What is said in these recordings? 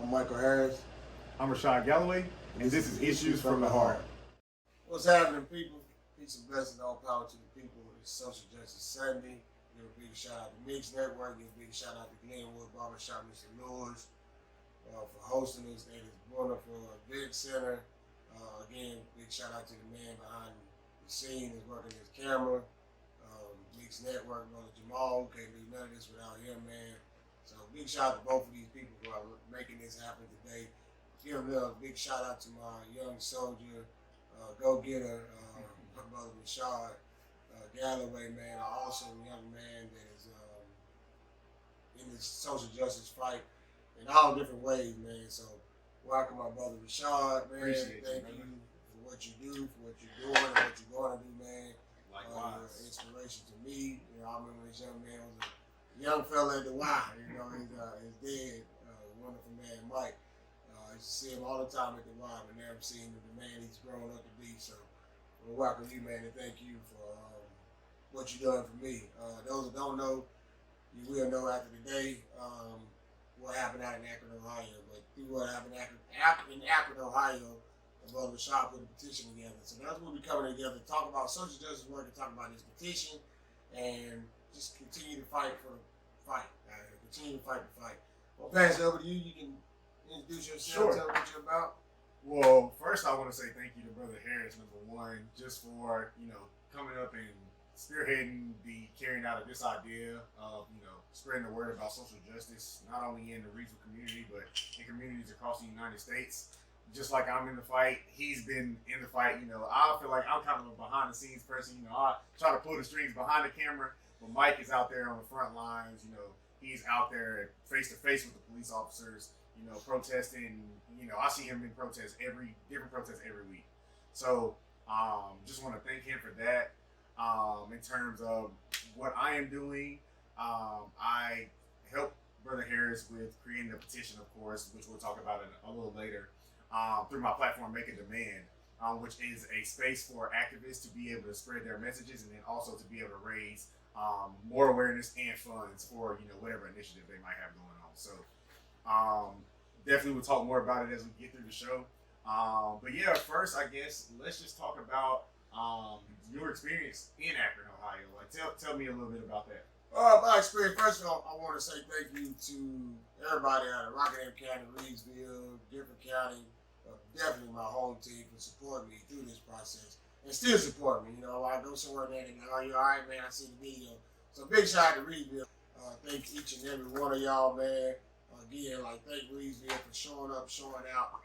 I'm Michael Harris. I'm Rashaad Galloway, and this is Issues from the Heart. What's happening, people? Peace and blessings, all power to the people. It's Social Justice Sunday. Give a big shout out to Mix Network. Give a big shout out to Galloway Barbershop, Mr. Lewis, for hosting this at his wonderful event center. Again, big shout out to the man behind the scenes, working his camera. Mix Network, Brother Jamal, can't do none of this without him, man. So big shout out to both of these people who are making this happen today. Give a big shout out to my young soldier, go-getter, my brother Rashaad Galloway, man, an awesome young man that is in this social justice fight in all different ways, man. So welcome my brother Rashaad, man. Thank you for what you do, for what you're doing, and what you're going to do, man. Likewise. You're an inspiration to me. You know, I remember this young man was a young fella at the Y. You know, his dad, wonderful man Mike. I used to see him all the time at the Y, but now I'm seeing the man he's grown up to be. So we'll welcome you, man, and thank you for what you're doing for me. Those that don't know, you will know after the day what happened out in Akron, Ohio. But through what happened in Akron, Ohio, Brother Rashaad put a petition together. So that's what we're coming together to talk about social justice work and talk about this petition and just continue to fight for the fight. Continue to fight the fight. Well, pass it over to you. You can introduce yourself, tell what you're about. Well, first I want to say thank you to Brother Harris, number one, just for, coming up and spearheading the carrying out of this idea of, spreading the word about social justice, not only in the regional community, but in communities across the United States. Just like I'm in the fight, he's been in the fight. I feel like I'm kind of a behind the scenes person. I try to pull the strings behind the camera, but Mike is out there on the front lines. He's out there face to face with the police officers, protesting. I see him in different protests every week. So just want to thank him for that. In terms of what I am doing, I help Brother Harris with creating a petition, of course, which we'll talk about a little later. Through my platform, Make a Demand, which is a space for activists to be able to spread their messages and then also to be able to raise more awareness and funds for whatever initiative they might have going on. So definitely we'll talk more about it as we get through the show. But yeah, first I guess let's just talk about your experience in Akron, Ohio. Like tell me a little bit about that. My experience, first of all, I want to say thank you to everybody out of Rockingham County, Reedsville, Different County, definitely my home team for supporting me through this process and still support me. I go somewhere there and they go, "Oh, you all right, man? I see the video." So big shout out to Reedsville. Thank each and every one of y'all, man. Again, thank Reedsville for showing up, showing out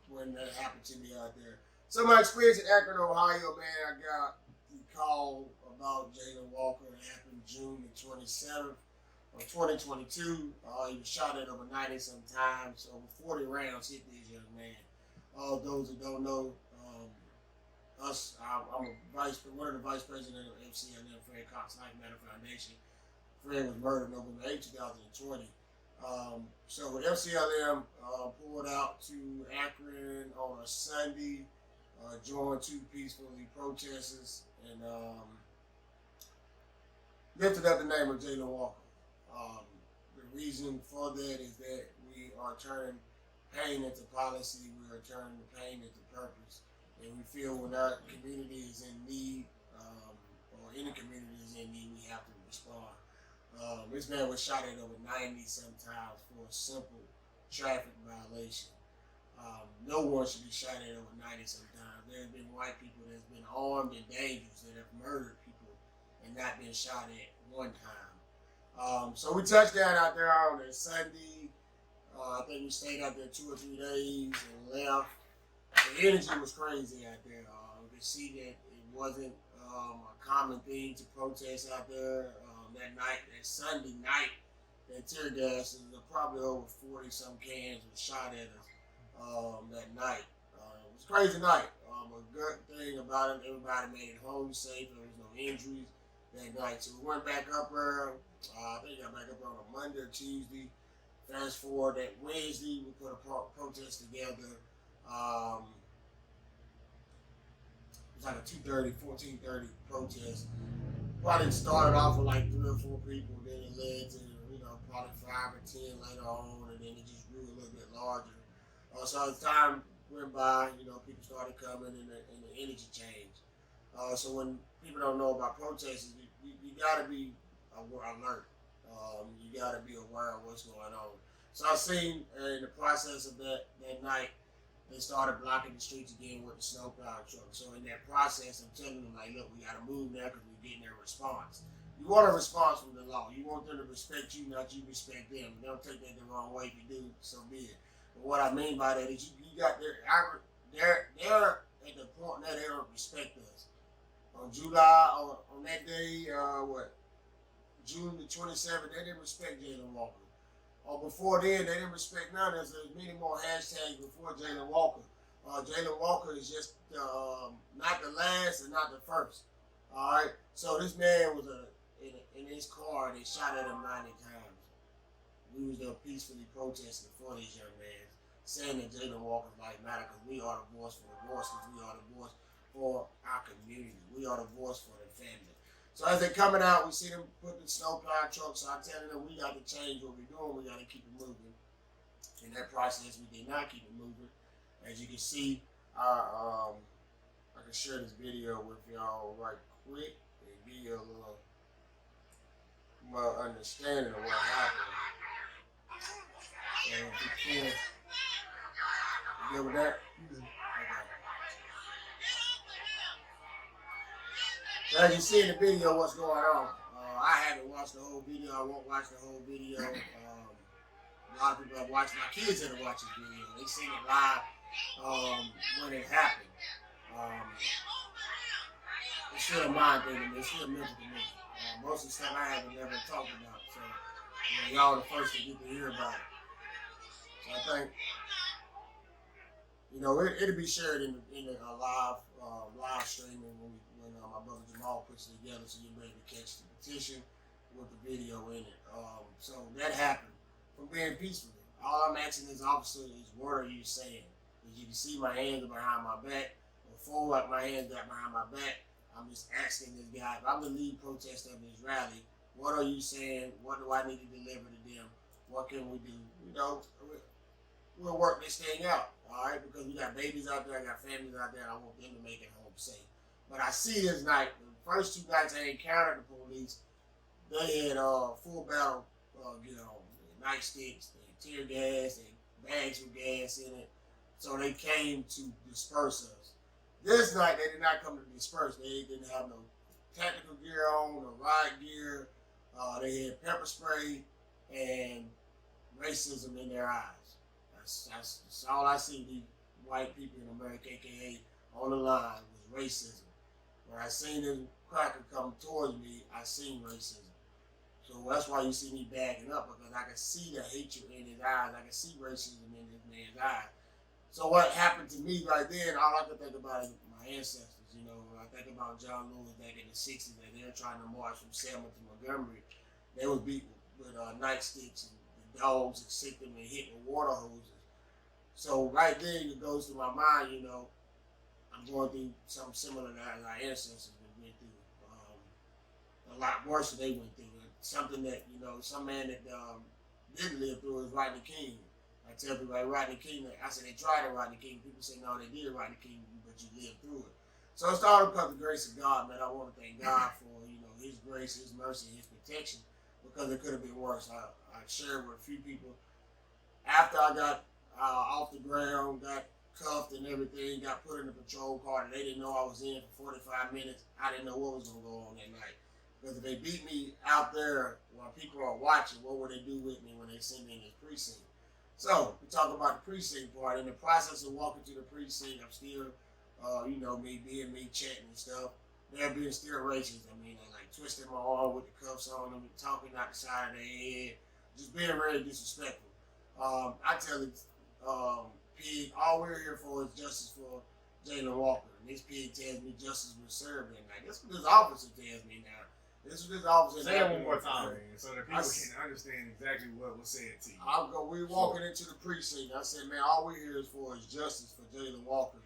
when that happened to me out there. So my experience in Akron, Ohio, man, I got the call about Jaylen Walker. It happened June the 27th of 2022. He was shot at over 90 sometimes. Over 40 rounds hit this young man. All those that don't know, I'm one of the vice president of FCLM, Fred Cox Life Matter Foundation. Fred was murdered November 8, 2020. So FCLM pulled out to Akron on a Sunday, joined two peacefully protesters, and lifted up the name of Jaylen Walker. The reason for that is that we are turning pain into policy, we are turning the pain into purpose, and we feel when our community is in need, or any community is in need, we have to respond. This man was shot at over 90 sometimes for a simple traffic violation. No one should be shot at over 90 sometimes. There have been white people that's been armed and dangerous that have murdered people and not been shot at one time. So we touched down out there on that Sunday. I think we stayed out there 2 or 3 days and left. The energy was crazy out there. You could see that it wasn't a common thing to protest out there. That night, that Sunday night, that tear gas, probably over 40 some cans was shot at us that night. It was a crazy night. A good thing about it, everybody made it home safe. There was no injuries that night. So we went back up there. I think I got back up there on a Monday or Tuesday. Fast forward that Wednesday, we put a protest together. It was like a 14:30 protest. Probably started off with 3 or 4 people, then it led to, probably 5 or 10 later on, and then it just grew a little bit So as time went by, people started coming and the energy changed. So when people don't know about protesters, you got to be alert. You got to be aware of what's going on. So I seen in the process of that night, they started blocking the streets again with the snowplow truck. So in that process, I'm telling them, like, look, we got to move now because we're getting their response. You want a response from the law. You want them to respect you, not you respect them. They'll take that the wrong way. If you do, so be it. But what I mean by that is you got they're at the point that they don't respect us. On that day, June the 27th, they didn't respect Jalen Walker. Or before then, they didn't respect none of us. There's many more hashtags before Jalen Walker. Jalen Walker is just not the last and not the first. All right. So this man was in his car and they shot at him 90 times. We was there peacefully protesting for this young man, saying that Jalen Walker's life matter because we are the voice for the voiceless. We are the voice for our community. We are the voice for the family. So as they're coming out, we see them put the snowplow truck. So I'm telling them we got to change what we're doing. We got to keep it moving. In that process, we did not keep it moving. As you can see, I can share this video with y'all right quick and give you a little more understanding of what happened. And if you can, you good with that? Okay. So as you see in the video, what's going on? I haven't watched the whole video. I won't watch the whole video. A lot of people have watched. My kids haven't watched this video. They seen it live when it happened. It's still a mind thing to me. It's still mental to me. Most of the stuff I haven't never talked about. So y'all the first to get to hear about it. So I think it'll be shared in a live streaming when my brother Jamal puts it together, so you'll be able to catch the petition with the video in it. So that happened from being peacefully. All I'm asking this officer is, what are you saying? As you can see, my hands are behind my back. Before my hands got behind my back, I'm just asking this guy, if I'm the lead protester of this rally, what are you saying? What do I need to deliver to them? What can we do? We'll work this thing out, all right? Because we got babies out there, I got families out there, and I want them to make it home safe. But I see this night, the first 2 nights I encountered the police, they had full battle gear on, nightsticks, tear gas, and bags with gas in it. So they came to disperse us. This night they did not come to disperse. They didn't have no tactical gear on, no riot gear. They had pepper spray and racism in their eyes. That's all I see. These white people in America, aka on the line, was racism. When I seen this cracker come towards me, I seen racism. So that's why you see me backing up, because I can see the hatred in his eyes. I can see racism in this man's eyes. So what happened to me right then, all I can think about is my ancestors. When I think about John Lewis back in the 60s, and they were trying to march from Selma to Montgomery. They was beaten with nightsticks, and the dogs would sick them and hit with water hoses. So right then it goes to my mind, I'm going through something similar to that our ancestors went through. A lot worse than they went through. Something that, some man that didn't live through is Rodney King. I tell people like Rodney King, I said they tried to Rodney King. People say, no, they did Rodney King, but you lived through it. So it's all because of the grace of God, man. I want to thank God for, his grace, his mercy, his protection, because it could have been worse. I shared with a few people after I got off the ground, got cuffed and everything, got put in the patrol car, and they didn't know I was in for 45 minutes. I didn't know what was going to go on that night. Because if they beat me out there while people are watching, what would they do with me when they send me in this precinct? So, we talk about the precinct part. In the process of walking to the precinct, I'm still, me being me, chatting and stuff. They're being still racist. I mean, they're like twisting my arm with the cuffs on them, talking out the side of their head, just being very disrespectful. I tell it, pig, all we're here for is justice for Jalen Walker. And this pig tells me justice was served that night. That's what this officer tells me now. This is this officer. Say it one more time, man, so that people can understand exactly what was said to you. We walking into the precinct. I said, man, all we're here is for is justice for Jalen Walker.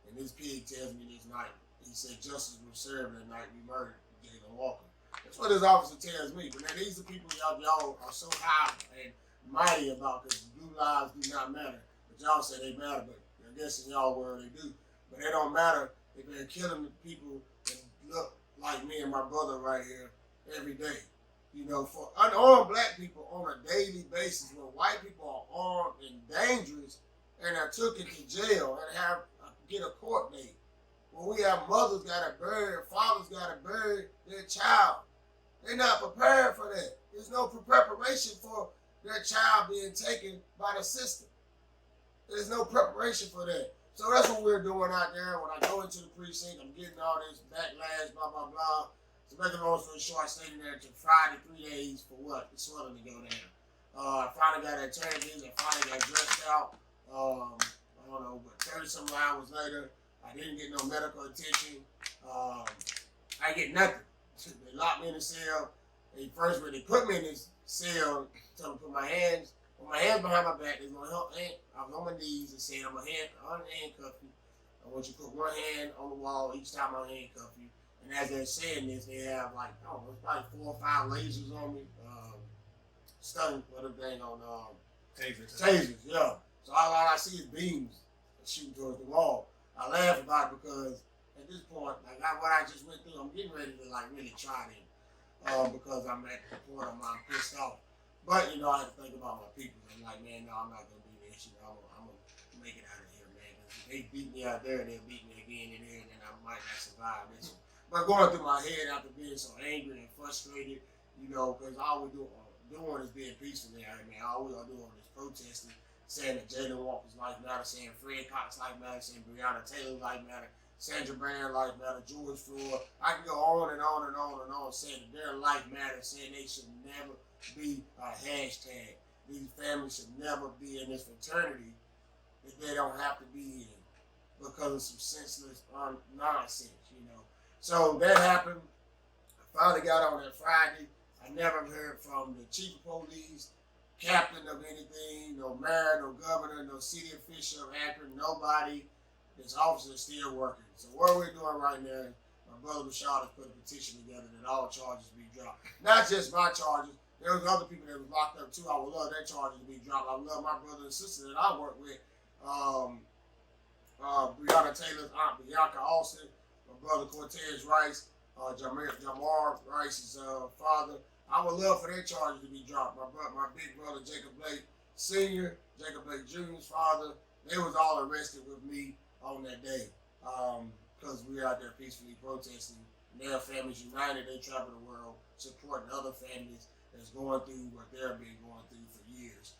And this pig tells me this night, he said justice was served that night we murdered Jalen Walker. That's what this officer tells me. But now these are people y'all are so high and mighty about, because blue lives do not matter. The But y'all say they matter, but I guess in y'all world they do. But they don't matter if they're killing the people that look like me and my brother right here every day. You know, for unarmed black people on a daily basis, when white people are armed and dangerous and are taken to jail and have get a court date. When we have mothers got to bury, fathers got to bury their child. They're not prepared for that. There's no preparation for their child being taken by the system. There's no preparation for that. So that's what we're doing out there. When I go into the precinct, I'm getting all this backlash, blah, blah, blah. To make a long story short, I stayed in there until Friday, 3 days for what? The swelling to go down. I finally got that changes. I finally got dressed out. I don't know, but 30-some hours later, I didn't get no medical attention. I get nothing. They locked me in the cell. First, when they put me in this cell, told me to put my hands behind my back. They're going to help. I was on my knees and said, I'm going to handcuff you. I want you to put one hand on the wall each time I handcuff you. And as they're saying this, they have like, I don't know, it's probably 4 or 5 lasers on me. Stunning, what a thing on tasers, yeah. So all I see is beams shooting towards the wall. I laugh about it because at this point, like what I just went through, I'm getting ready to like really try them because I'm at the point I'm pissed off. But you know, I had to think about my people. I'm like, man, no, I'm not gonna do this. You know, I'm gonna make it out of here, man. If they beat me out there, they'll beat me again in here, and then I might not survive this one. But going through my head after being so angry and frustrated, you know, because all we doing is being peaceful there, man. All we are doing is protesting, saying that Jalen Walker's life matter, saying Fred Cox's life matter, saying Breonna Taylor's life matter, Sandra Brand life matter, George Floyd. I can go on and on and on and on saying that their life matters, saying they should never be a hashtag. These families should never be in this fraternity that they don't have to be in because of some senseless nonsense, you know. So that happened. I finally got on that Friday. I never heard from the chief of police, captain of anything, no mayor, no governor, no city official of Akron, nobody. This officer is still working. So what we're doing right now, my brother Rashaad has put a petition together that all charges be dropped. Not just my charges. There was other people that was locked up too. I would love their charges to be dropped. I love my brother and sister that I work with. Breonna Taylor's aunt Bianca Austin, my brother Cortez Rice, Jamar Rice's father. I would love for their charges to be dropped. My big brother Jacob Blake Sr., Jacob Blake Jr.'s father, they was all arrested with me on that day because we were out there peacefully protesting. Their families united, they travel the world supporting other families that's going through what they've been going through for years.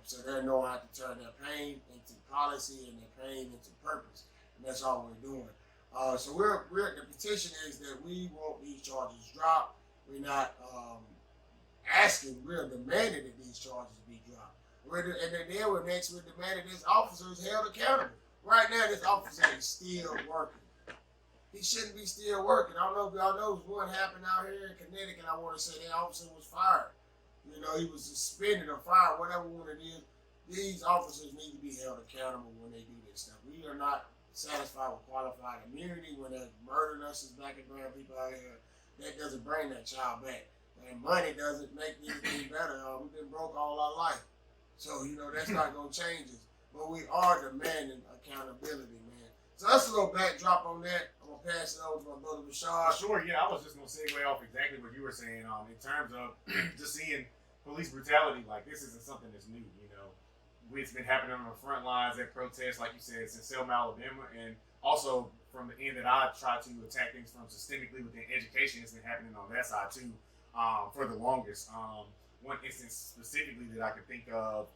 So they know how to turn their pain into policy and their pain into purpose. And that's all we're doing. So the petition is that we want these charges dropped. We're not asking, we're demanding that these charges be dropped. And then we're demanding this officer is held accountable. Right now, this officer is still working. He shouldn't be still working. I don't know if y'all know what happened out here in Connecticut. I want to say that officer was fired. You know, he was suspended or fired, whatever one it is. These officers need to be held accountable when they do this stuff. We are not satisfied with qualified immunity when they're murdering us as black and brown people out here. That doesn't bring that child back. And money doesn't make anything better. We've been broke all our life. So, you know, that's not going to change us. But we are demanding accountability, man. So that's a little backdrop on that. I'm going to pass it over to my brother Rashaad. Sure, yeah, I was just going to segue off exactly what you were saying in terms of just seeing police brutality. Like, this isn't something that's new, you know. It's been happening on the front lines at protests, like you said, since Selma, Alabama, and also from the end that I try to attack things from systemically within education, it's been happening on that side too for the longest. One instance specifically that I could think of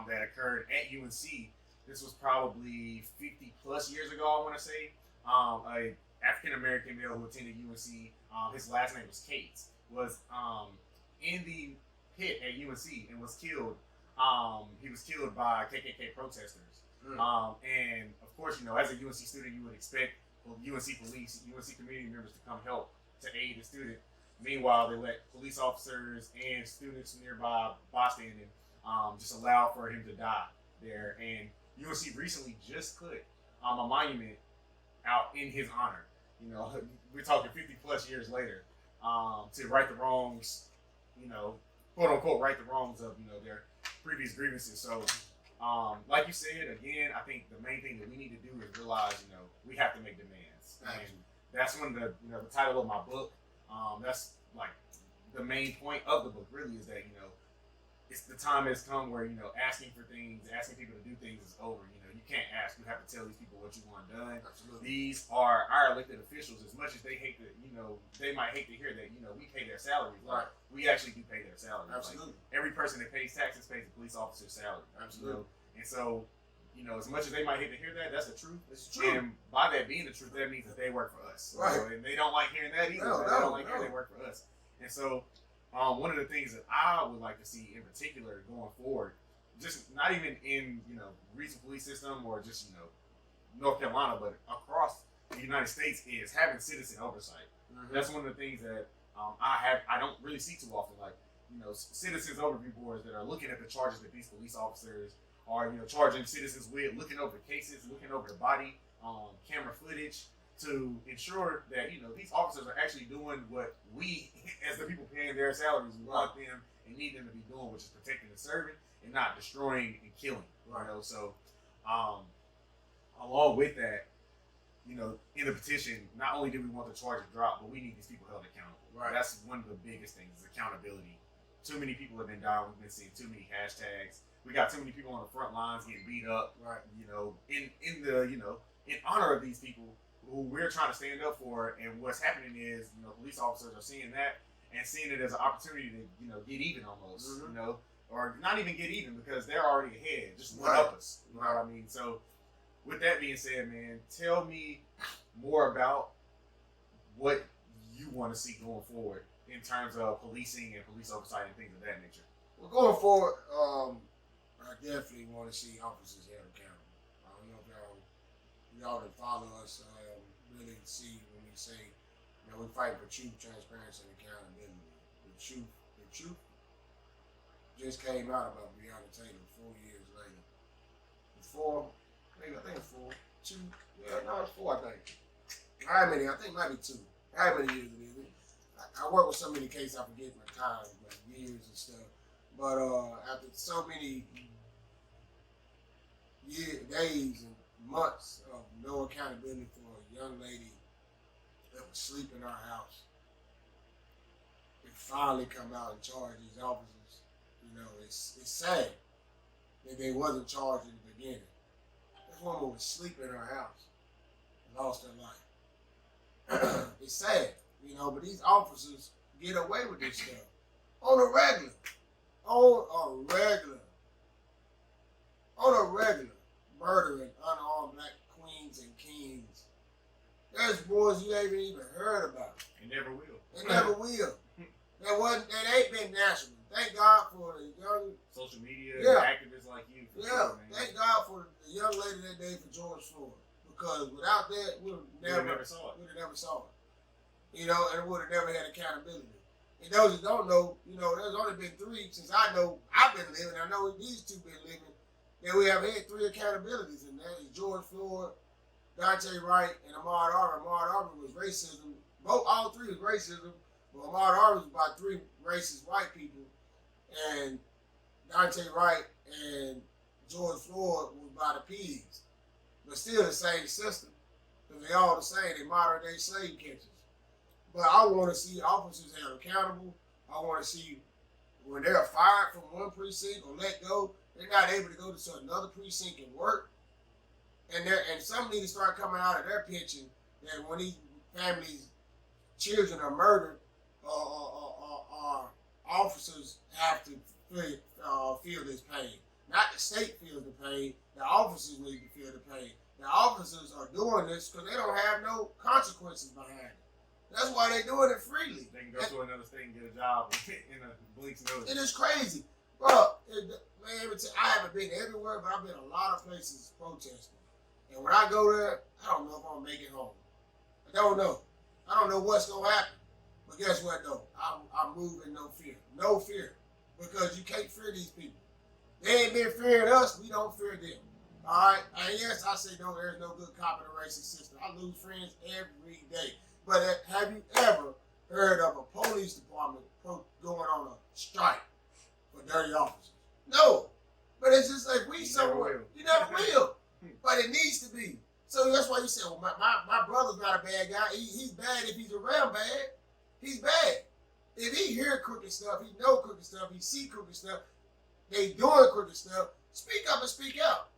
that occurred at UNC, this was probably 50 plus years ago, I want to say. A African-American male who attended UNC, his last name was Cates, was in the pit at UNC and was killed. He was killed by KKK protesters. And of course, you know, as a UNC student, you would expect UNC police, UNC community members to come help to aid the student. Meanwhile, they let police officers and students nearby bystanding just allow for him to die there. And UNC recently just put a monument out in his honor. You know, we're talking 50 plus years later to right the wrongs, you know, quote unquote, right the wrongs of, you know, their previous grievances. So like you said, again, I think the main thing that we need to do is realize, we have to make demands. And that's when the title of my book, that's like the main point of the book really is that, it's the time has come where, asking for things, asking people to do things is over. You can't ask. You have to tell these people what you want done. Absolutely. These are our elected officials. As much as they hate to, they might hate to hear that, we pay their salaries. Right. We actually do pay their salaries. Absolutely. Like, every person that pays taxes pays a police officer's salary. Absolutely. And so, as much as they might hate to hear that, that's the truth. It's true. And by that being the truth, that means that they work for us. Right. And they don't like hearing that either. No, they don't like hearing they work for us. And so, one of the things that I would like to see in particular going forward, just not even in, recent police system or just, North Carolina, but across the United States is having citizen oversight. Mm-hmm. That's one of the things that I don't really see too often. Like, citizens overview boards that are looking at the charges that these police officers are, charging citizens with, looking over cases, looking over the body camera footage to ensure that, these officers are actually doing what we, as the people paying their salaries, want them and need them to be doing, which is protecting the servant and not destroying and killing. Right. So along with that, in the petition, not only do we want the charges dropped, but we need these people held accountable. Right. That's one of the biggest things is accountability. Too many people have been dying. We've been seeing too many hashtags. We got too many people on the front lines getting beat up. Right. In honor of these people who we're trying to stand up for. And what's happening is, police officers are seeing that and seeing it as an opportunity to, get even almost, Mm-hmm. or not even get even because they're already ahead, just one up us. You know what I mean? So with that being said, man, tell me more about what you want to see going forward in terms of policing and police oversight and things of that nature. Well, going forward, I definitely want to see officers held accountable. I don't know if y'all that follow us really see when we say, we fight for truth, transparency, and accountability. The truth just came out about Breonna Taylor 4 years later. It's 4, maybe I think it's 4, 2, yeah, no, it's 4, I think. How many? I think it might be 2. How many years it is? I work with so many cases, I forget my time, like years and stuff. But after so many days and months of no accountability for a young lady that was asleep in our house, they finally come out and charge these officers. It's sad that they wasn't charged in the beginning. This woman was asleep in her house and lost her life. It's sad, but these officers get away with this stuff on a regular. Murdering unarmed black queens and kings. There's boys you ain't even heard about. And never will. They never will. That ain't been national. Thank God for the young social media activists like you. Sure, thank God for the young lady that day for George Floyd. Because without that, we would have never saw it. And it would have never had accountability. And those that don't know, there's only been 3 since I know I've been living. I know these 2 been living. That we have had 3 accountabilities, and that is George Floyd, Dante Wright, and Ahmaud Arbery. Ahmaud Arbery was racism. All 3 was racism. But Ahmaud Arbery was by 3 racist white people, and Dante Wright and George Floyd was by the pigs. But still the same system. Because they all the same. They modern day slave catchers. But I want to see officers held accountable. I want to see when they're fired from one precinct or let go, they're not able to go to another precinct and work. And some need to start coming out of their pension that when these families' children are murdered, officers have to feel this pain. Not the state feels the pain. The officers need to feel the pain. The officers are doing this because they don't have no consequences behind it. That's why they're doing it freely. They can go to another state and get a job in a blink's notice. It is crazy. Bro, I haven't been everywhere, but I've been a lot of places protesting. And when I go there, I don't know if I'm going to make it home. I don't know. I don't know what's going to happen. But guess what, though? I'm moving no fear. No fear. Because you can't fear these people. They ain't been fearing us. We don't fear them. All right? And yes, I say no, there's no good cop in the racist system. I lose friends every day. But have you ever heard of a police department going on a strike for dirty officers? No. But it's just like You never will. You never will. But it needs to be. So that's why you say, well, my brother's not a bad guy. He's bad if he's around bad. He's bad. If he hear crooked stuff, he know crooked stuff, he see crooked stuff, they doing crooked stuff, speak up and speak out.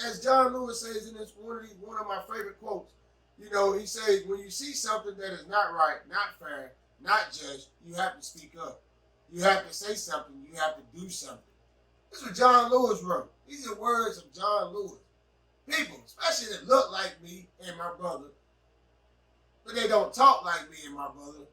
As John Lewis says in this one of my favorite quotes, you know, he says, when you see something that is not right, not fair, not just, you have to speak up. You have to say something. You have to do something. This is what John Lewis wrote. These are words of John Lewis. People, especially that look like me and my brother, but they don't talk like me and my brother,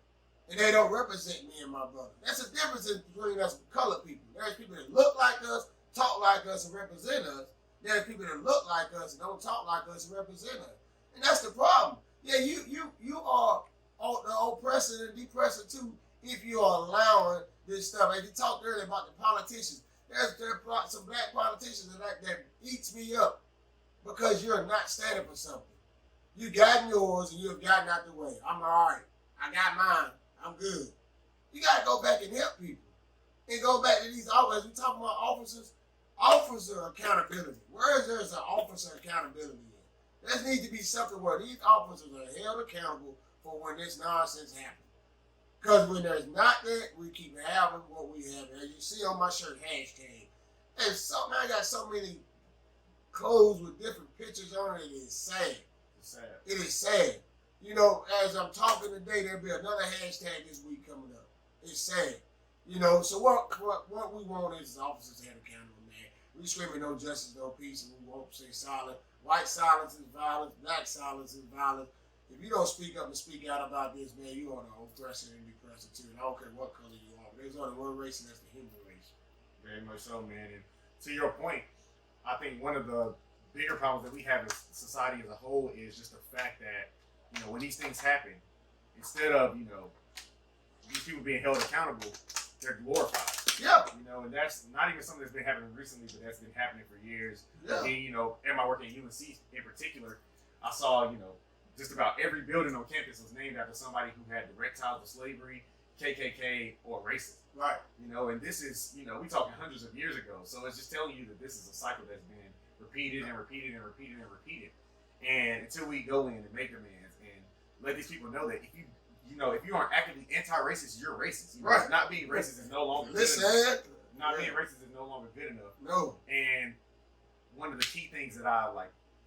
and they don't represent me and my brother. That's the difference between us colored people. There's people that look like us, talk like us, and represent us. There's people that look like us and don't talk like us and represent us. And that's the problem. Yeah, you are the oppressor and depressor too if you are allowing this stuff. As you talked earlier about the politicians, there are some black politicians that eats me up because you're not standing for something. You got yours and you've gotten out the way. I'm all right. I got mine. I'm good. You got to go back and help people. And go back to these officers. We talking about officers. Officer accountability. Where is there an officer accountability in? There needs to be something where these officers are held accountable for when this nonsense happens. Because when there's not that, we keep having what we have. As you see on my shirt, hashtag. And so, man, I got so many clothes with different pictures on it. It is sad. It's sad. It is sad. You know, as I'm talking today, there'll be another hashtag this week coming up. It's sad. You know, so what we want is officers held accountable, man. We screaming no justice, no peace, and we won't say silent. White silence is violence. Black silence is violence. If you don't speak up and speak out about this, man, you are the oppressor and depressor too. And I don't care what color you are. But there's only one race, and that's the human race. Very much so, man. And to your point, I think one of the bigger problems that we have as society as a whole is just the fact that, you know, when these things happen, instead of, you know, these people being held accountable, they're glorified. Yeah. You know, and that's not even something that's been happening recently, but that's been happening for years. Yeah. And, you know, at my work at UNC in particular, I saw, you know, just about every building on campus was named after somebody who had direct ties to slavery, KKK, or racism. Right. You know, and this is, you know, we're talking hundreds of years ago. So it's just telling you that this is a cycle that's been repeated and repeated and repeated and repeated. And until we go in and make demands and let these people know that if you aren't actively anti-racist, you're racist. You know, right. Not being racist is no longer good enough. Not being racist is no longer good enough. No. And one of the key things that I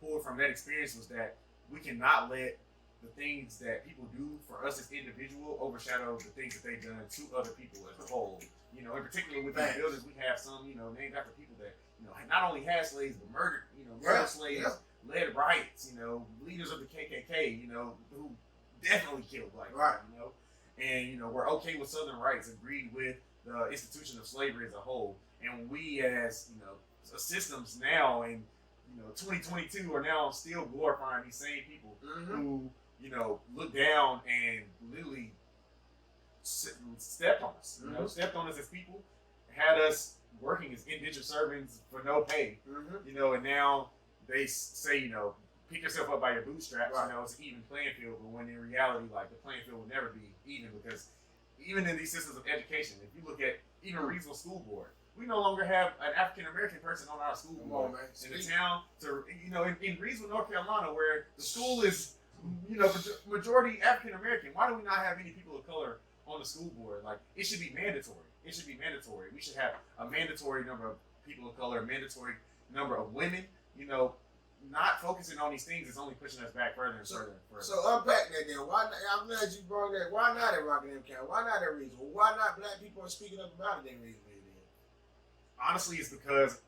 pulled from that experience was that we cannot let the things that people do for us as individuals overshadow the things that they've done to other people as a whole. You know, in particular with these buildings, we have some, you know, named after people that, you know, not only had slaves but murdered slaves, led riots, you know, leaders of the KKK, you know, who definitely killed black people, you know, and, you know, we're okay with Southern rights, agreed with the institution of slavery as a whole, and we as, you know, systems now in, you know, 2022 are now still glorifying these same people who, you know, look down and literally stepped on us, you know, stepped on us as people, had us working as indentured servants for no pay, you know, and now they say, you know, pick yourself up by your bootstraps, you know, it's an even playing field, but when in reality, like, the playing field will never be even, because even in these systems of education, if you look at even Reedsville School Board, we no longer have an African-American person on our school board in the town. To, you know, in Reedsville, North Carolina, where the school is, you know, majority African-American, why do we not have any people of color on the school board? Like, it should be mandatory. It should be mandatory. We should have a mandatory number of people of color, a mandatory number of women, you know. Not focusing on these things is only pushing us back further and further. So unpack that then. Why not, I'm glad you brought that. Why not at Rockingham County? Why not at Reedsville? Why not black people are speaking up about it in Reedsville then? Honestly, it's because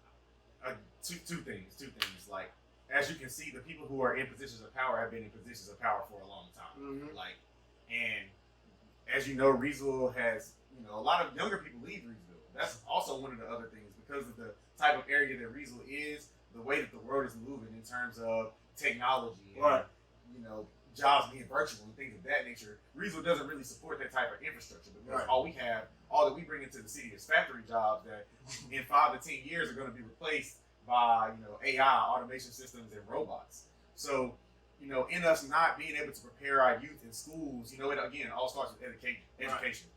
two things. Like, as you can see, the people who are in positions of power have been in positions of power for a long time. Like, and as you know, Reedsville has, you know, a lot of younger people leave Reedsville. That's also one of the other things, because of the type of area that Reedsville is. The way that the world is moving in terms of technology and, you know, jobs being virtual and things of that nature, Reedsville doesn't really support that type of infrastructure, because all that we bring into the city is factory jobs that in 5 to 10 years are going to be replaced by, you know, AI, automation systems, and robots. So, you know, in us not being able to prepare our youth in schools, you know, it again all starts with education.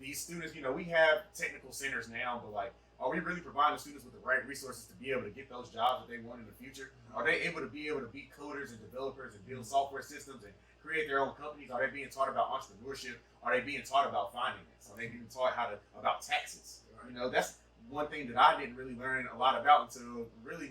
These students, you know, we have technical centers now, but like, are we really providing students with the right resources to be able to get those jobs that they want in the future? Are they able to be coders and developers and build software systems and create their own companies? Are they being taught about entrepreneurship? Are they being taught about finance? Are they being taught about taxes? You know, that's one thing that I didn't really learn a lot about until really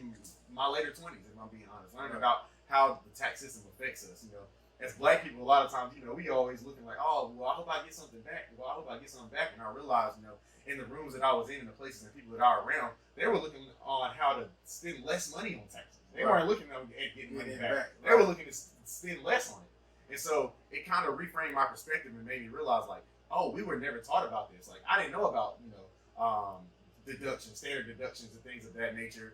my later 20s, if I'm being honest. Learning about how the tax system affects us. You know, as Black people, a lot of times, you know, we always looking like, oh, well, I hope I get something back. Well, I hope I get something back. And I realized, you know, in the rooms that I was in the places and people that I were around, they were looking on how to spend less money on taxes. They weren't looking at getting money back. They were looking to spend less on it. And so it kind of reframed my perspective and made me realize, like, oh, we were never taught about this. Like, I didn't know about, you know, deductions, standard deductions and things of that nature.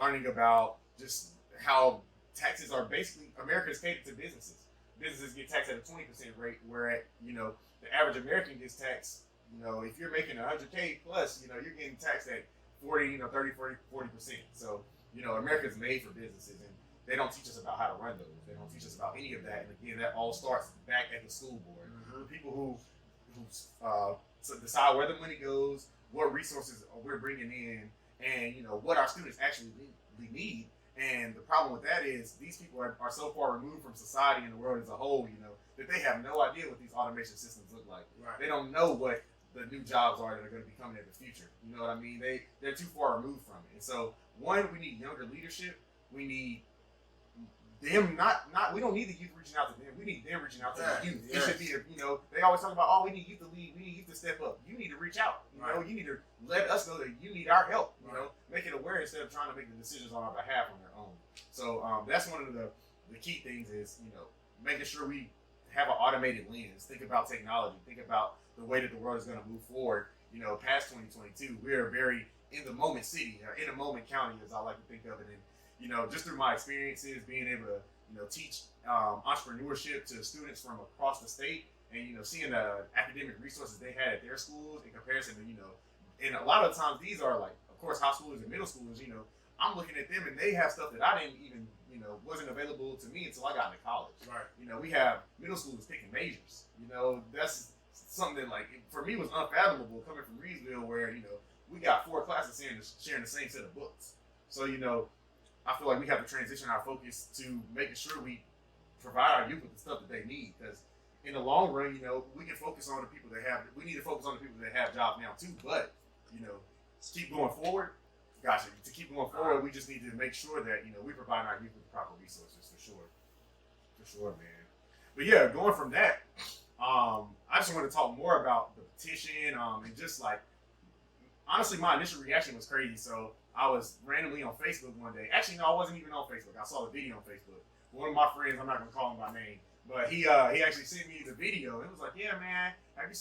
Learning about just how taxes are basically, America is catered to businesses. Businesses get taxed at a 20% rate, where you know, the average American gets taxed, you know, if you're making 100K plus, you know, you're getting taxed at 40, you know, 30, 40%. So, you know, America's made for businesses, and they don't teach us about how to run those. They don't teach us about any of that. And again, that all starts back at the school board. The people who decide where the money goes, what resources we're bringing in, and, you know, what our students actually need. And the problem with that is these people are so far removed from society and the world as a whole, you know, that they have no idea what these automation systems look like. Right. They don't know what the new jobs are that are going to be coming in the future. You know what I mean? They're too far removed from it. And so, one, we need younger leadership. We need them we don't need the youth reaching out to them. We need them reaching out to the youth. Yes. It should be, you know, they always talk about, oh, we need youth to lead, we need youth to step up. You need to reach out. You know, you need to let us know that you need our help. You know, make it aware instead of trying to make the decisions on our behalf on their own. So that's one of the key things is, you know, making sure we have an automated lens. Think about technology. Think about the way that the world is going to move forward. You know, past 2022, we are very in the moment city, or in the moment county, as I like to think of it. And, you know, just through my experiences, being able to, you know, teach entrepreneurship to students from across the state, and, you know, seeing the academic resources they had at their schools in comparison to, you know, and a lot of the times these are like, of course, high schoolers and middle schoolers, you know, I'm looking at them and they have stuff that I didn't even, you know, wasn't available to me until I got into college. Right. You know, we have middle schoolers picking majors. You know, that's something that, like, for me was unfathomable coming from Reedsville, where, you know, we got 4 classes sharing the same set of books. So, you know, I feel like we have to transition our focus to making sure we provide our youth with the stuff that they need. Because in the long run, you know, we can focus on the people that have, we need to focus on the people that have jobs now too. But, you know, to keep going forward, to keep going forward, we just need to make sure that, you know, we provide our youth with the proper resources, for sure. For sure, man. But yeah, going from that, I just want to talk more about the petition, and just like, honestly, my initial reaction was crazy. So I was randomly on Facebook one day. Actually, no, I wasn't even on Facebook. I saw the video on Facebook. One of my friends, I'm not gonna call him by name, but he actually sent me the video. It was like, yeah, man, have you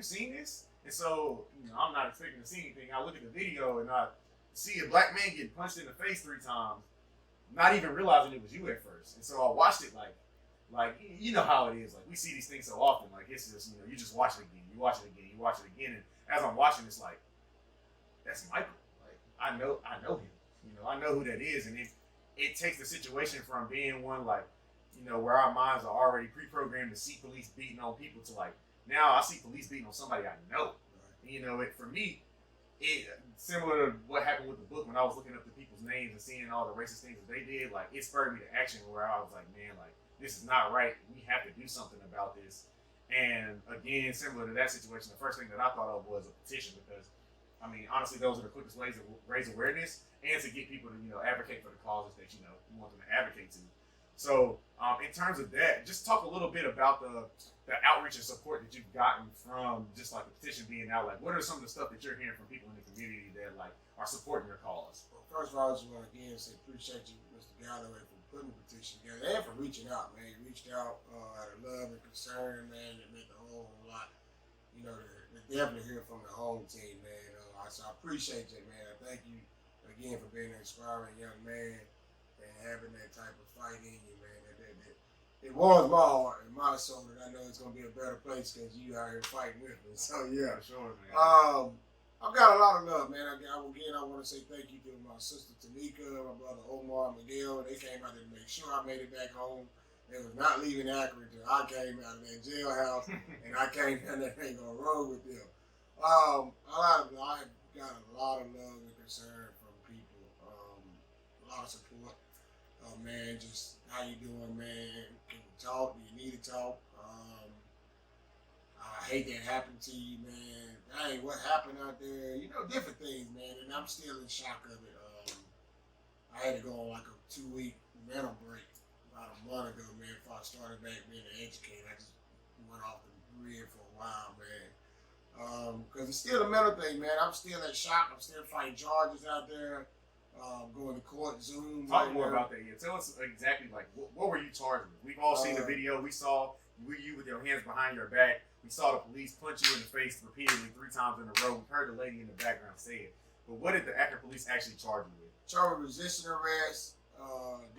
seen this? And so, you know, I'm not expecting to see anything. I look at the video and I see a black man getting punched in the face 3 times, not even realizing it was you at first. And so I watched it like you know how it is. Like, we see these things so often. Like, it's just, you know, you just watch it again, you watch it again, you watch it again. And as I'm watching, it's like, that's Michael. Like, I know him. You know, I know who that is. And it takes the situation from being one, like, you know, where our minds are already pre-programmed to see police beating on people, to, like, now I see police beating on somebody I know. And, you know, for me, it similar to what happened with the book, when I was looking up the people's names and seeing all the racist things that they did, like, it spurred me to action, where I was like, man, like, this is not right. We have to do something about this. And again, similar to that situation, the first thing that I thought of was a petition, because, I mean, honestly, those are the quickest ways to raise awareness and to get people to, you know, advocate for the causes that, you know, you want them to advocate to. So, in terms of that, just talk a little bit about the outreach and support that you've gotten from just like the petition being out. Like, what are some of the stuff that you're hearing from people in the community that, like, are supporting your cause? Well, first of all, I just want to again say appreciate you, Mr. Galloway, for putting the petition together and for reaching out, man. You reached out out of love and concern, man. It meant a whole lot. You know, to definitely hear from the home team, man. So I appreciate that, man. I thank you again for being an inspiring young man and having that type of fight in you, man. It warms my heart and my soul that I know it's gonna be a better place because you out here fighting with me. So yeah, sure, man. I've got a lot of love, man. I want to say thank you to my sister Tanika, my brother Omar, Miguel. They came out there to make sure I made it back home. They was not leaving Akron until I came out of that jailhouse, and I came down there and gonna roll with them. I got a lot of love and concern from people. A lot of support. Man, just how you doing, man? Can we talk? Do you need to talk? I hate that happened to you, man. Dang, what happened out there? You know, different things, man. And I'm still in shock of it. I had to go on like a 2-week mental break about a month ago, man, before I started back being an educator. I just went off the grid for a while, man. Because it's still a mental thing, man. I'm still in shock. I'm still fighting charges out there. Going to court, Zoom. Talk more about that. Yeah, tell us exactly like what were you charged with? We've all seen the video. We saw you with your hands behind your back. We saw the police punch you in the face repeatedly 3 times in a row. We heard the lady in the background say it. But what did the Akron police actually charge you with? Charged with resisting arrest,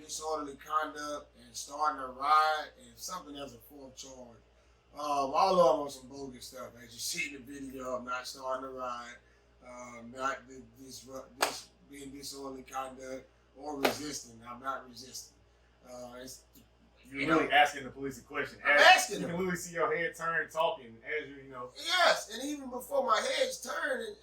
disorderly conduct, and starting a riot, and something as a 4th charge. All of them on some bogus stuff. As you see in the video, I'm not starting a riot, not being disorderly conduct, or resisting. I'm not resisting. You're really asking the police a question. I'm asking them. You can literally see your head turn talking as you know. Yes, and even before my head's turned,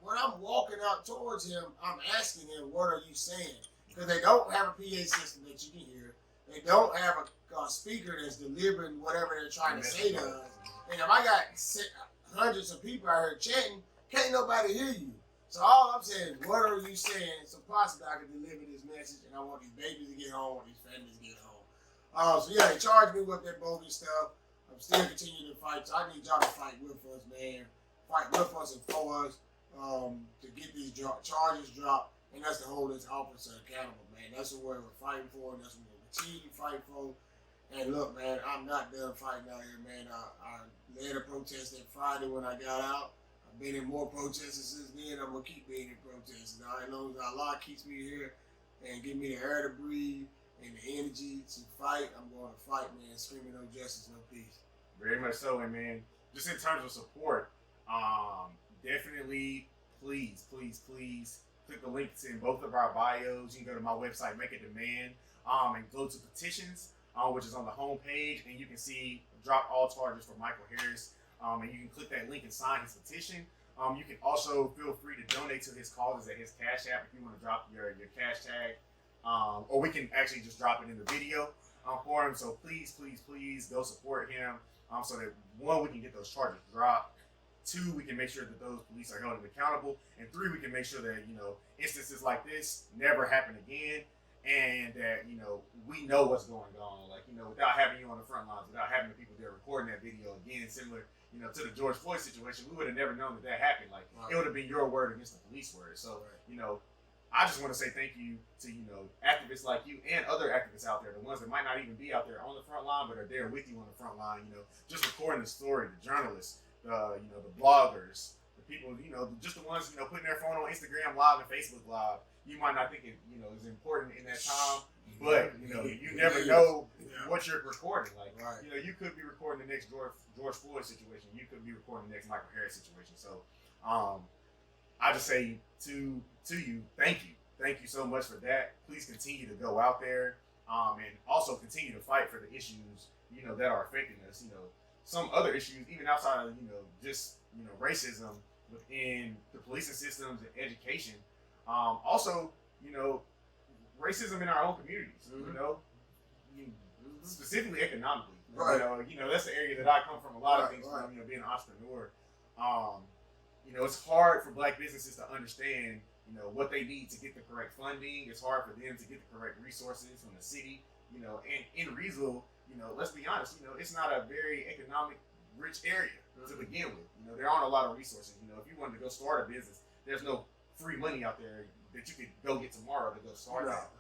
when I'm walking out towards him, I'm asking him, what are you saying? Because they don't have a PA system that you can hear. They don't have a speaker that's delivering whatever they're trying to say to us. And if I got hundreds of people out here chanting, can't nobody hear you. So all I'm saying is, what are you saying? So possibly I can deliver this message, and I want these babies to get home, I want these families to get home. So yeah, they charged me with that bogus stuff. I'm still continuing to fight. So I need y'all to fight with us, man. Fight with us and for us to get these charges dropped, and that's to hold this officer accountable, man. That's what we're fighting for, and that's what we'll continue to fight for. And look, man, I'm not done fighting out here, man. I led a protest that Friday when I got out. I've been in more protests since then. I'm going to keep being in protests. Now, as long as Allah keeps me here and give me the air to breathe and the energy to fight, I'm going to fight, man. Screaming no justice, no peace. Very much so, and man, just in terms of support, definitely, please click the links in both of our bios. You can go to my website, Make a Demand, and go to petitions, which is on the homepage, and you can see drop all charges for Michael Harris. And you can click that link and sign his petition. You can also feel free to donate to his causes at his Cash App if you want to drop your cash tag. Or we can actually just drop it in the video for him. So please go support him so that 1, we can get those charges dropped. 2, we can make sure that those police are held accountable. And 3, we can make sure that, instances like this never happen again. And that, we know what's going on. Like, without having you on the front lines, without having the people there recording that video again, similar, to the George Floyd situation, we would have never known that happened. Like, It would have been your word against the police word. So, I just want to say thank you to, activists like you and other activists out there, the ones that might not even be out there on the front line, but are there with you on the front line, just recording the story, the journalists, the bloggers, the people, just the ones, putting their phone on Instagram Live and Facebook Live. You might not think it, is important in that time, but, you never know what you're recording. Like, you could be recording the next George Floyd situation. You could be recording the next Michael Harris situation. So, I just say to you, thank you. Thank you so much for that. Please continue to go out there, and also continue to fight for the issues, that are affecting us. Some other issues, even outside of, just, racism within the policing systems and education. Also, racism in our own communities, specifically economically. Right. That's the area that I come from. A lot of things from, being an entrepreneur. It's hard for Black businesses to understand, what they need to get the correct funding. It's hard for them to get the correct resources from the city, and in Reesville, let's be honest, it's not a very economic rich area to begin with. There aren't a lot of resources. If you wanted to go start a business, there's no free money out there that you could go get tomorrow to go start that.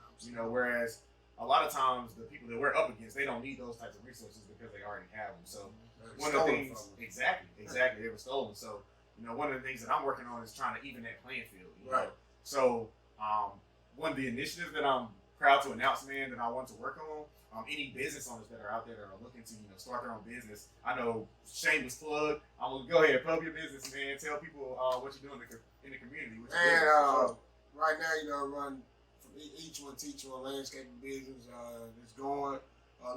Whereas a lot of times the people that we're up against, they don't need those types of resources because they already have them. So one of the things, exactly, they were stolen. So one of the things that I'm working on is trying to even that playing field. Right. So one of the initiatives that I'm proud to announce, man, that I want to work on. Any business owners that are out there that are looking to, start their own business. I know, shameless plug. I'm gonna go ahead and plug your business, man. Tell people what you're doing in the community. And right now, I run from each one teach one landscaping business. It's going,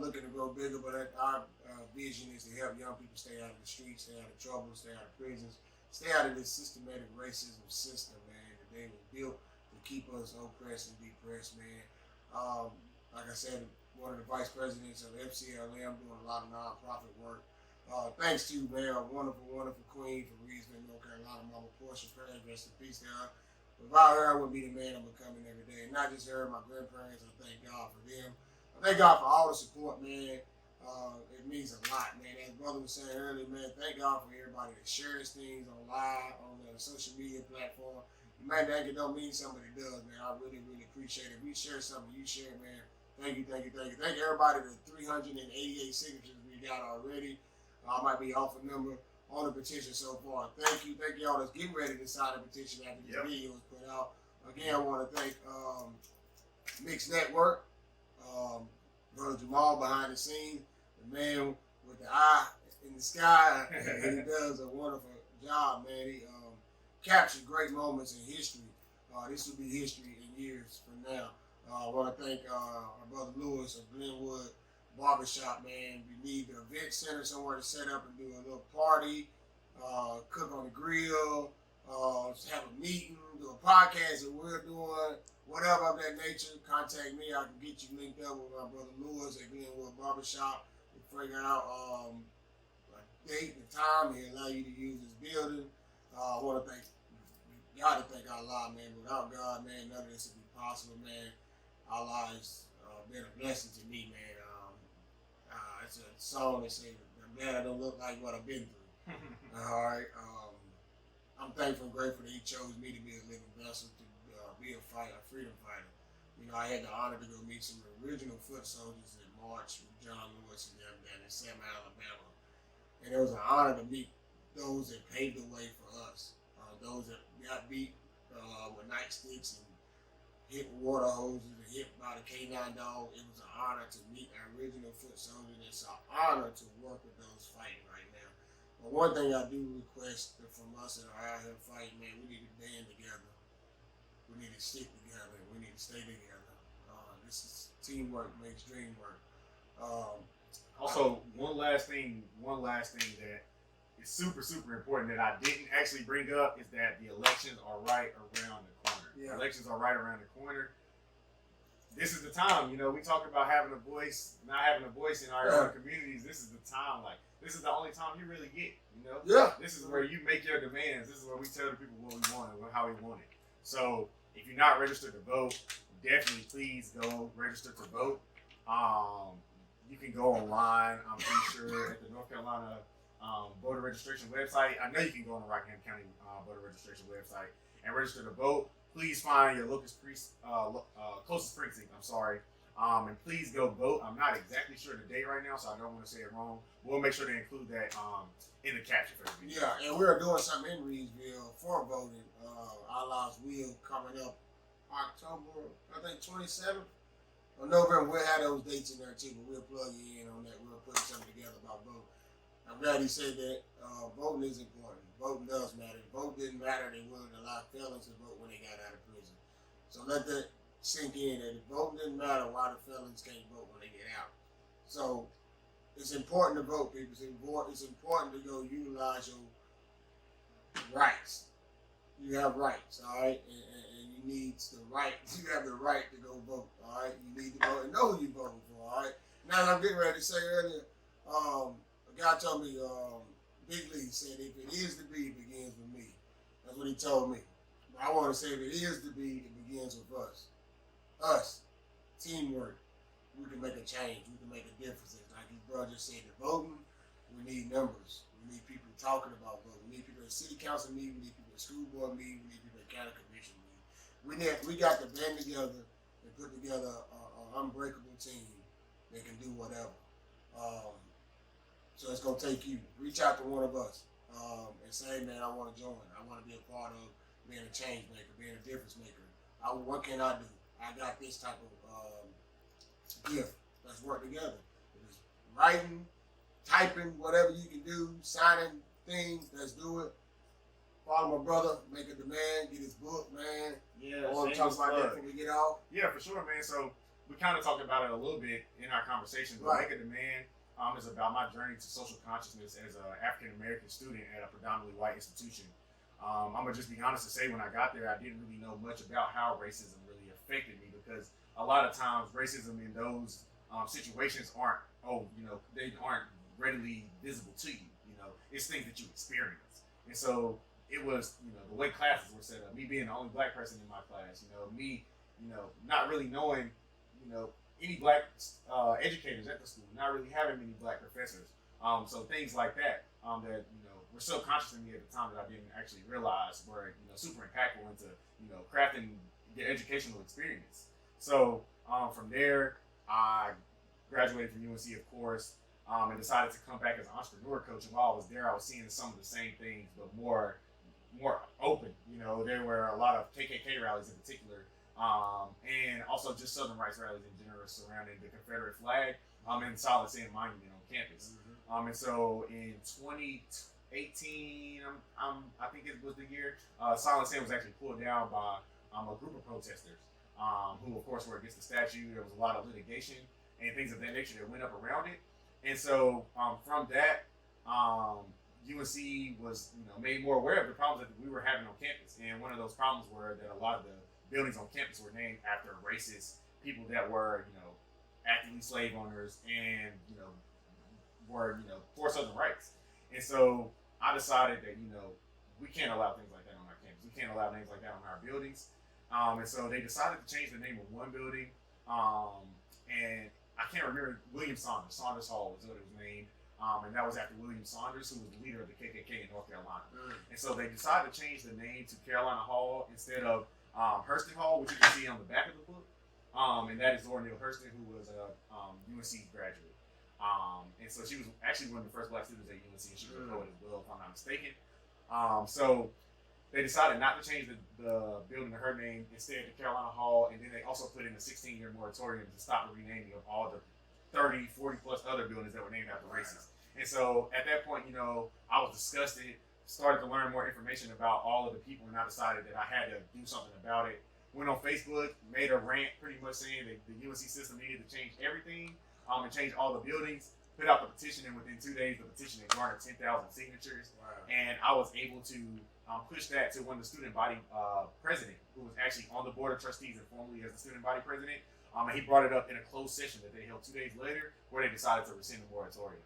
looking to grow bigger. But our vision is to help young people stay out of the streets, stay out of trouble, stay out of prisons, stay out of this systematic racism system, man, that they were built to keep us oppressed and depressed, man. Like I said, one of the vice presidents of FCLM, doing a lot of nonprofit work. Thanks to, man, a wonderful, wonderful queen from Reedsville, North Carolina, Mama Portia Perez, rest in peace to her. Without her, I wouldn't be the man I'm becoming every day. And not just her, my grandparents, I thank God for them. I thank God for all the support, man. It means a lot, man. As brother was saying earlier, man, thank God for everybody that shares things on live, on the social media platform. You might think it don't mean something, but it does, man. I really, really appreciate it. If we share something, you share it, man. Thank you, thank you, thank you. Thank everybody for the 388 signatures we got already. I might be off a number on the petition so far. Thank you all that's getting ready to sign the petition after this video was put out. Again, I want to thank Mixed Network, Brother Jamal behind the scenes, the man with the eye in the sky. He does a wonderful job, man. He captured great moments in history. This will be history in years from now. I want to thank our brother Lewis of Glenwood Barbershop, man. We need the event center somewhere to set up and do a little party, cook on the grill, have a meeting, do a podcast that we're doing, whatever of that nature. Contact me. I can get you linked up with my brother Lewis at Glenwood Barbershop. We'll figure out a date and time and allow you to use this building. I want to thank Allah, man. Without God, man, none of this would be possible, man. Allah has been a blessing to me, man. It's a song that says, I'm glad I don't look like what I've been through. All right. I'm thankful and grateful that he chose me to be a living vessel, to be a fighter, a freedom fighter. You know, I had the honor to go meet some original foot soldiers in March with John Lewis and them down in Selma, Alabama. And it was an honor to meet those that paved the way for us, those that got beat with nightsticks and hit with water hoses and hit by the K9 dog. It was an honor to meet our original foot soldiers. It's an honor to work with those fighting right now. But one thing I do request from us that are out here fighting, man, we need to band together. We need to stick together. We need to stay together. This is teamwork makes dream work. Also, one last thing that is super, super important that I didn't actually bring up is that the elections are right around the corner. Yeah. Elections are right around the corner. This is the time, you know, we talk about having a voice, not having a voice in our own communities. This is the time, like, this is the only time you really get, you know? Yeah. This is where you make your demands. This is where we tell the people what we want and how we want it. So, if you're not registered to vote, definitely please go register to vote. You can go online, I'm pretty sure, at the North Carolina voter registration website. I know you can go on the Rockingham County voter registration website and register to vote. Please find your closest precinct, and please go vote. I'm not exactly sure the date right now, so I don't want to say it wrong. We'll make sure to include that in the caption for the video. Yeah, and we're doing something in Reedsville for voting. Allah's Will coming up October, I think 27th or November. We'll have those dates in there too, but we'll plug you in on that. We'll put something together about voting. I'm glad he said that. Voting is important. Voting does matter. If vote didn't matter, they wouldn't allow felons to vote when they got out of prison. So let that sink in, that if voting didn't matter, why the felons can't vote when they get out. So it's important to vote, people. It's important to go utilize your rights. You have rights, all right? And you need the right. You have the right to go vote, all right? You need to vote and know who you're voting for, all right? Now, as I'm getting ready to say earlier, a guy told me, Big Lee said, if it is to be, it begins with me. That's what he told me. But I want to say, if it is to be, it begins with us. Us. Teamwork. We can make a change. We can make a difference. Like his brother just said, the voting, we need numbers. We need people talking about voting. We need people at city council meeting. We need people at school board meeting. We need people at county commission meeting. We got to band together and put together an unbreakable team that can do whatever. So it's going to take you. Reach out to one of us and say, man, I want to join. I want to be a part of being a change maker, being a difference maker. What can I do? I got this type of gift. Let's work together. If it's writing, typing, whatever you can do, signing things, let's do it. Follow my brother, make a demand, get his book, man. Yeah, I want to talk about that before we get off. Yeah, for sure, man. So we kind of talked about it a little bit in our conversation, but Make a Demand is about my journey to social consciousness as an African-American student at a predominantly white institution. I'm gonna just be honest and say when I got there, I didn't really know much about how racism really affected me because a lot of times racism in those situations aren't they aren't readily visible to you. It's things that you experience, and so it was the way classes were set up. Me being the only black person in my class, me not really knowing any black educators at the school, not really having many black professors. So things like that that were subconscious to me at the time that I didn't actually realize were super impactful into crafting the educational experience. So from there, I graduated from UNC, of course, and decided to come back as an entrepreneur coach. And while I was there, I was seeing some of the same things, but more open. There were a lot of KKK rallies in particular, and also just Southern rights rallies in general surrounding the Confederate flag and Solid Sand Monument on campus. And so in 2018, I think it was the year, Solid Sand was actually pulled down by a group of protesters who, of course, were against the statue. There was a lot of litigation and things of that nature that went up around it. And so from that, UNC was made more aware of the problems that we were having on campus. And one of those problems were that a lot of the buildings on campus were named after racist people that were actively slave owners and were for Southern rights. And so I decided that we can't allow things like that on our campus. We can't allow names like that on our buildings. And so they decided to change the name of one building, and I can't remember, William Saunders Hall was what it was named, and that was after William Saunders, who was the leader of the KKK in North Carolina. And so they decided to change the name to Carolina Hall instead of Hurston Hall, which you can see on the back of the book, and that is Zora Neale Hurston, who was a UNC graduate. And so she was actually one of the first black students at UNC, and she was a poet as well, if I'm not mistaken. So they decided not to change the building to her name, instead to Carolina Hall, and then they also put in a 16-year moratorium to stop the renaming of all the 30, 40 plus other buildings that were named after races. And so at that point, I was disgusted, started to learn more information about all of the people, and I decided that I had to do something about it. Went on Facebook, made a rant pretty much saying that the UNC system needed to change everything and change all the buildings. Put out the petition, and within 2 days, the petition had garnered 10,000 signatures. Wow. And I was able to push that to one of the student body president, who was actually on the board of trustees and formerly as the student body president. And he brought it up in a closed session that they held 2 days later, where they decided to rescind the moratorium.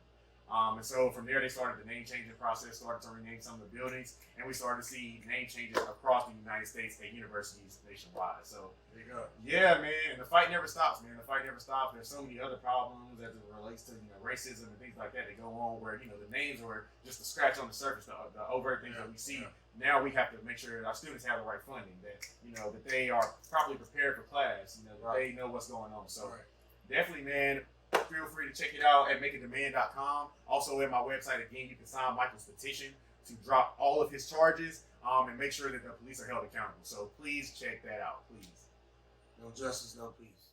And so from there, they started the name changing process, started to rename some of the buildings, and we started to see name changes across the United States at universities nationwide. So there you go. Yeah, man, and the fight never stops, man. The fight never stops. There's so many other problems as it relates to racism and things like that go on, where the names were just a scratch on the surface, the overt things that we see. Now we have to make sure that our students have the right funding, that that they are properly prepared for class, that they know what's going on. So definitely, man, feel free to check it out at makeademand.com. Also at my website, again, you can sign Michael's petition to drop all of his charges and make sure that the police are held accountable. So please check that out, please. No justice, no peace.